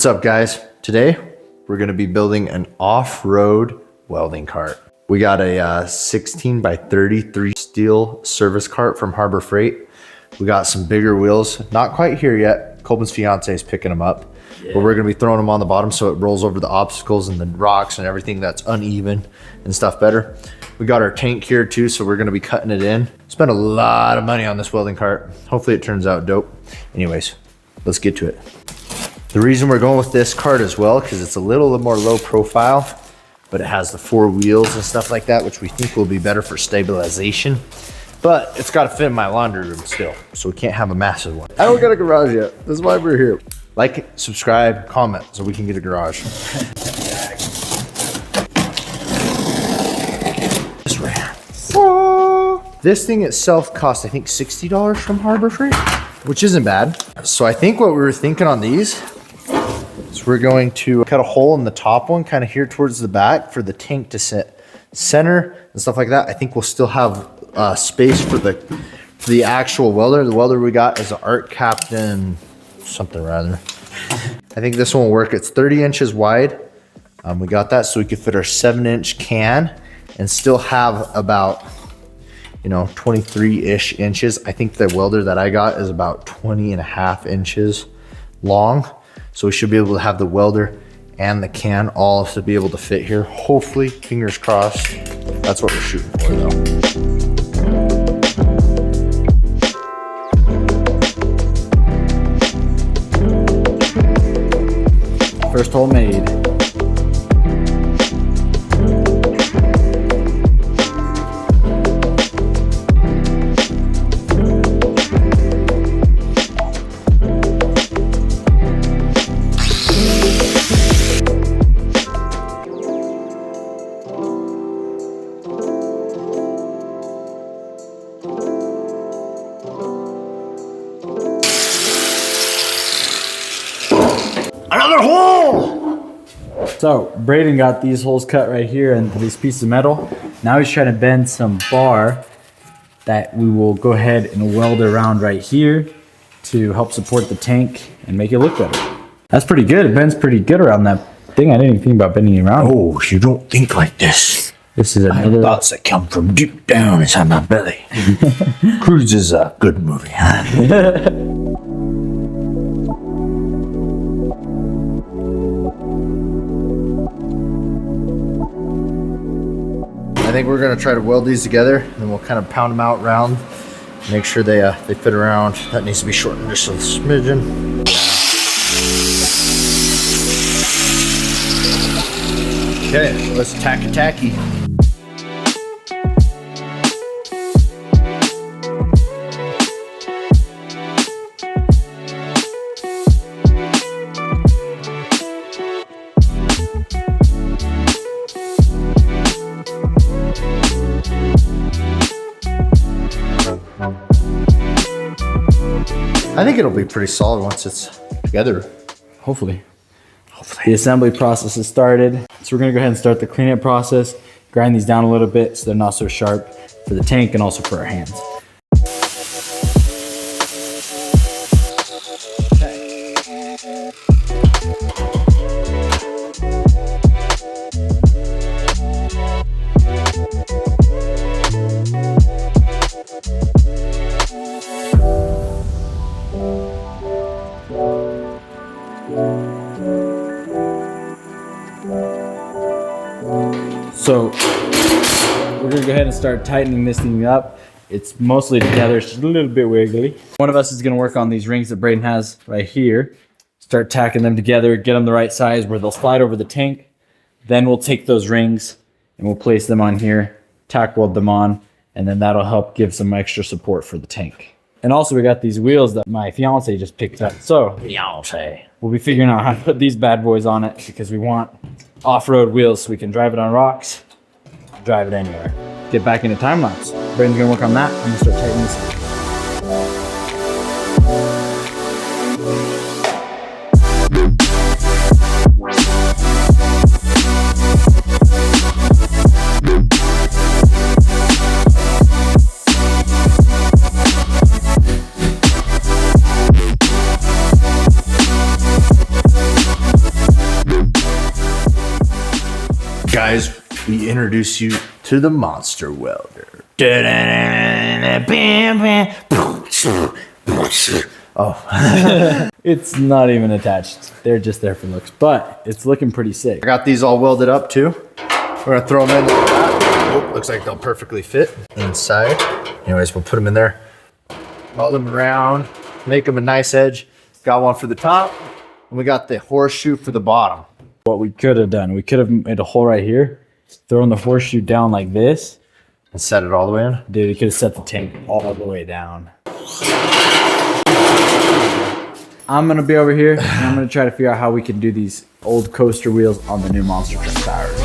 What's up, guys? Today we're going to be building an off-road welding cart. We got a 16 by 33 steel service cart from Harbor Freight. We got some bigger wheels, not quite here yet. Colbin's fiance is picking them up, but we're going to be throwing them on the bottom so it rolls over the obstacles and the rocks and everything that's uneven and stuff better. We got our tank here too, so we're going to be cutting it in. Spent a lot of money on this welding cart. Hopefully it turns out dope. Anyways, let's get to it. The reason we're going with this cart as well, because it's a little more low profile, but it has the 4 wheels and stuff like that, which we think will be better for stabilization. But it's got to fit in my laundry room still, so we can't have a massive one. I don't got a garage yet. This is why we're here. Like, subscribe, comment, so we can get a garage. This ran. This thing itself cost, I think, $60 from Harbor Freight, which isn't bad. So I think what we were thinking on these is we're going to cut a hole in the top one, kind of here towards the back, for the tank to sit center and stuff like that. I think we'll still have space for the actual welder. The welder we got is an Art Captain something rather. I think this one will work. It's 30 inches wide. We got that so we could fit our 7-inch can and still have about, 23-ish inches. I think the welder that I got is about 20.5 inches long. So we should be able to have the welder and the can all to be able to fit here. Hopefully, fingers crossed. That's what we're shooting for though. First hole made. Another hole! So Braden got these holes cut right here and these pieces of metal. Now he's trying to bend some bar that we will go ahead and weld around right here to help support the tank and make it look better. That's pretty good. It bends pretty good around that thing. I didn't even think about bending it around. Oh, you don't think like this. This is another thoughts that come from deep down inside my belly. Cruise is a good movie, huh? I think we're gonna try to weld these together, and then we'll kind of pound them out round, make sure they fit around. That needs to be shortened just a smidgen. Okay, let's tacky. I think it'll be pretty solid once it's together. Hopefully. The assembly process is started. So we're gonna go ahead and start the cleanup process, grind these down a little bit so they're not so sharp for the tank and also for our hands. So we're gonna go ahead and start tightening this thing up. It's mostly together, it's just a little bit wiggly. One of us is gonna work on these rings that Braden has right here. Start tacking them together, get them the right size where they'll slide over the tank. Then we'll take those rings and we'll place them on here, tack weld them on, and then that'll help give some extra support for the tank. And also we got these wheels that my fiance just picked up. So we'll be figuring out how to put these bad boys on it because we want off-road wheels so we can drive it on rocks, drive it anywhere. Get back into time lapse. Braden's gonna work on that. I'm gonna start tightening this up. guys, we introduce you to the Monster Welder. Oh. It's not even attached. They're just there for looks, but it's looking pretty sick. I got these all welded up too. We're gonna throw them in like that. Oh, looks like they'll perfectly fit inside. Anyways, we'll put them in there. Weld them around, make them a nice edge. Got one for the top, and we got the horseshoe for the bottom. What we could have done, we could have made a hole right here, thrown the horseshoe down like this. And set it all the way in? Dude, we could have set the tank all the way down. I'm gonna be over here and I'm gonna try to figure out how we can do these old coaster wheels on the new monster truck tires.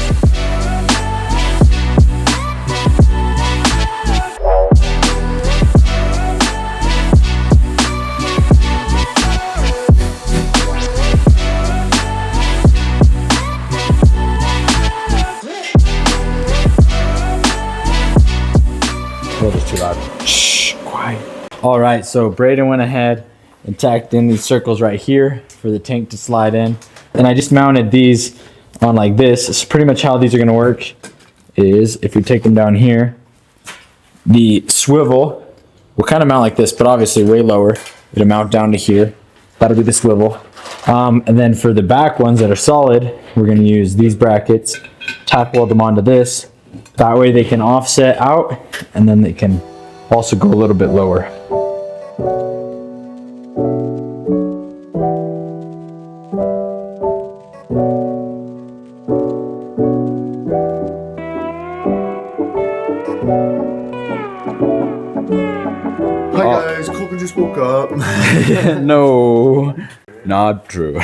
Well, it's too loud. Shh, quiet. All right, so Braden went ahead and tacked in these circles right here for the tank to slide in. And I just mounted these on like this. It's pretty much how these are gonna work is if we take them down here, the swivel will kind of mount like this, but obviously way lower. It'll mount down to here. That'll be the swivel. And then for the back ones that are solid, we're gonna use these brackets, tack weld them onto this. That way they can offset out and then they can also go a little bit lower. Hi guys, Coco just woke up. No, not true.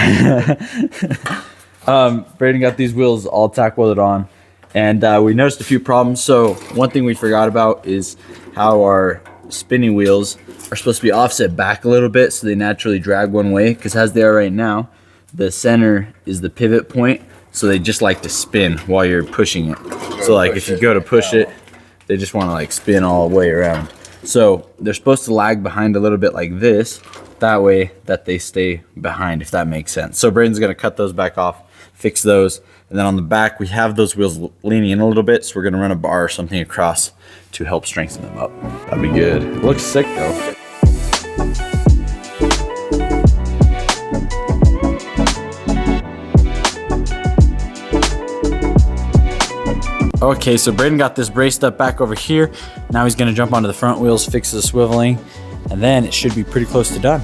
Braden got these wheels all tack welded on, and we noticed a few problems. So one thing we forgot about is how our spinning wheels are supposed to be offset back a little bit so they naturally drag one way, because as they are right now, the center is the pivot point, so they just like to spin while you're pushing it. So like if you go to push it, they just want to like spin all the way around. So they're supposed to lag behind a little bit like this, that way that they stay behind, if that makes sense. So Braden's gonna cut those back off, fix those, and then on the back we have those wheels leaning in a little bit, so we're gonna run a bar or something across to help strengthen them up. That'd be good. It looks sick though. Okay, so Braden got this braced up back over here. Now he's gonna jump onto the front wheels, fix the swiveling, and then it should be pretty close to done.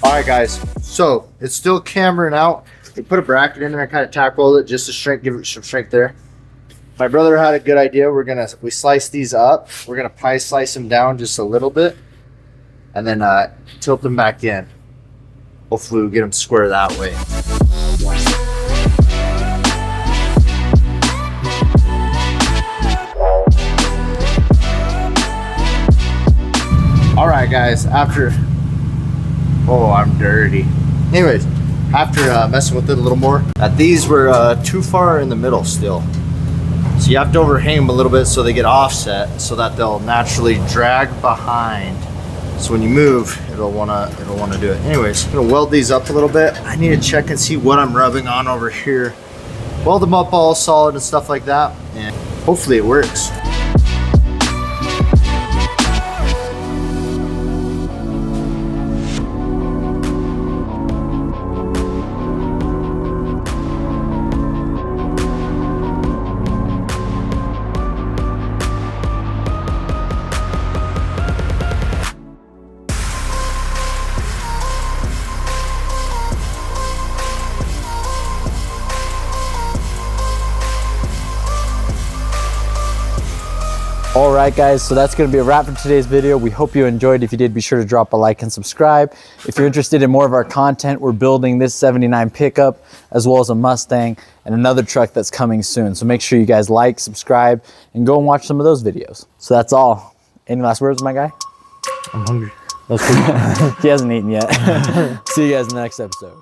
All right guys, so it's still cameraing out. We put a bracket in there and kind of tack weld it just to shrink, give it some strength there. My brother had a good idea. We slice these up. We're gonna pie slice them down just a little bit and then tilt them back in. Hopefully we'll get them square that way. All right guys, oh, I'm dirty. Anyways, after messing with it a little more, these were too far in the middle still. So you have to overhang them a little bit so they get offset so that they'll naturally drag behind. So when you move, it'll wanna do it. Anyways, I'm gonna weld these up a little bit. I need to check and see what I'm rubbing on over here. Weld them up all solid and stuff like that, and hopefully it works. All right guys, so that's gonna be a wrap for today's video. We hope you enjoyed. If you did, be sure to drop a like and subscribe. If you're interested in more of our content, we're building this 79 pickup as well as a Mustang and another truck that's coming soon. So make sure you guys like, subscribe, and go and watch some of those videos. So that's all. Any last words, my guy? I'm hungry. He hasn't eaten yet. See you guys in the next episode.